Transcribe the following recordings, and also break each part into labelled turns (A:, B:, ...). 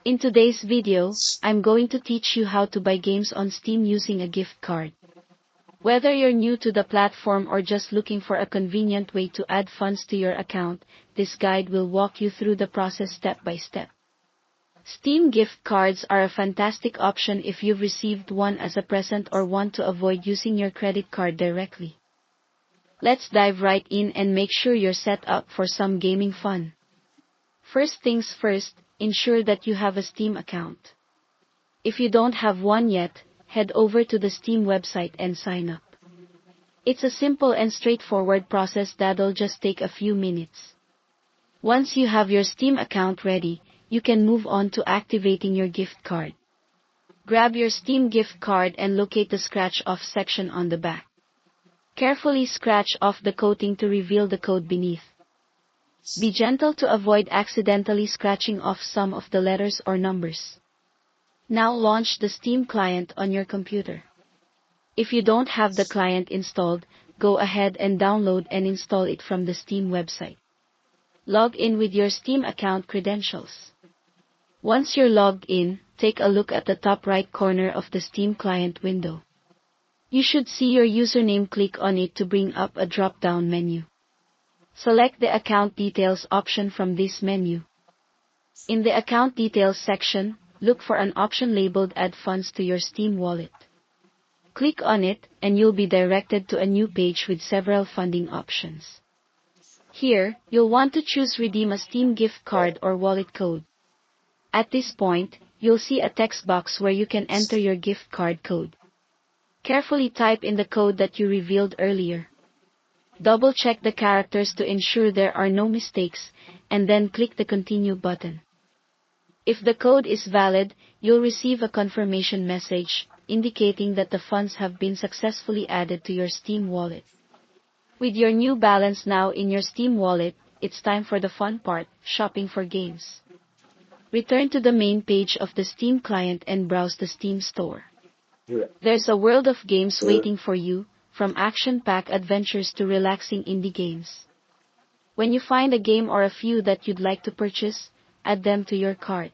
A: In today's video, I'm going to teach you how to buy games on Steam using a gift card. Whether you're new to the platform or just looking for a convenient way to add funds to your account, this guide will walk you through the process step by step. Steam gift cards are a fantastic option if you've received one as a present or want to avoid using your credit card directly. Let's dive right in and make sure you're set up for some gaming fun. First things first, ensure that you have a Steam account. If you don't have one yet, head over to the Steam website and sign up. It's a simple and straightforward process that'll just take a few minutes. Once you have your Steam account ready, you can move on to activating your gift card. Grab your Steam gift card and locate the scratch off section on the back. Carefully scratch off the coating to reveal the code beneath. Be gentle to avoid accidentally scratching off some of the letters or numbers. Now launch the Steam client on your computer. If you don't have the client installed, go ahead and download and install it from the Steam website. Log in with your Steam account credentials. Once you're logged in, take a look at the top right corner of the Steam client window. You should see your username. Click on it to bring up a drop-down menu. Select the Account Details option from this menu. In the Account Details section, look for an option labeled Add Funds to your Steam wallet. Click on it, and you'll be directed to a new page with several funding options. Here, you'll want to choose Redeem a Steam gift card or wallet code. At this point, you'll see a text box where you can enter your gift card code. Carefully type in the code that you revealed earlier. Double-check the characters to ensure there are no mistakes, and then click the Continue button. If the code is valid, you'll receive a confirmation message, indicating that the funds have been successfully added to your Steam wallet. With your new balance now in your Steam wallet, it's time for the fun part, shopping for games. Return to the main page of the Steam client and browse the Steam store. There's a world of games waiting for you, from action-packed adventures to relaxing indie games. When you find a game or a few that you'd like to purchase, add them to your cart.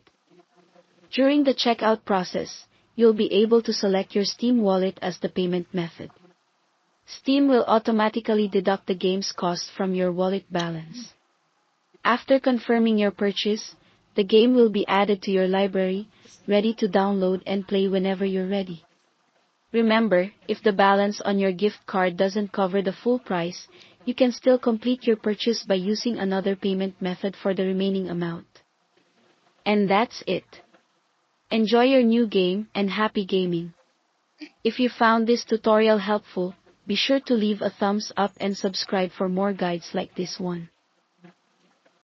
A: During the checkout process, you'll be able to select your Steam wallet as the payment method. Steam will automatically deduct the game's cost from your wallet balance. After confirming your purchase, the game will be added to your library, ready to download and play whenever you're ready. Remember, if the balance on your gift card doesn't cover the full price, you can still complete your purchase by using another payment method for the remaining amount. And that's it. Enjoy your new game and happy gaming. If you found this tutorial helpful, be sure to leave a thumbs up and subscribe for more guides like this one.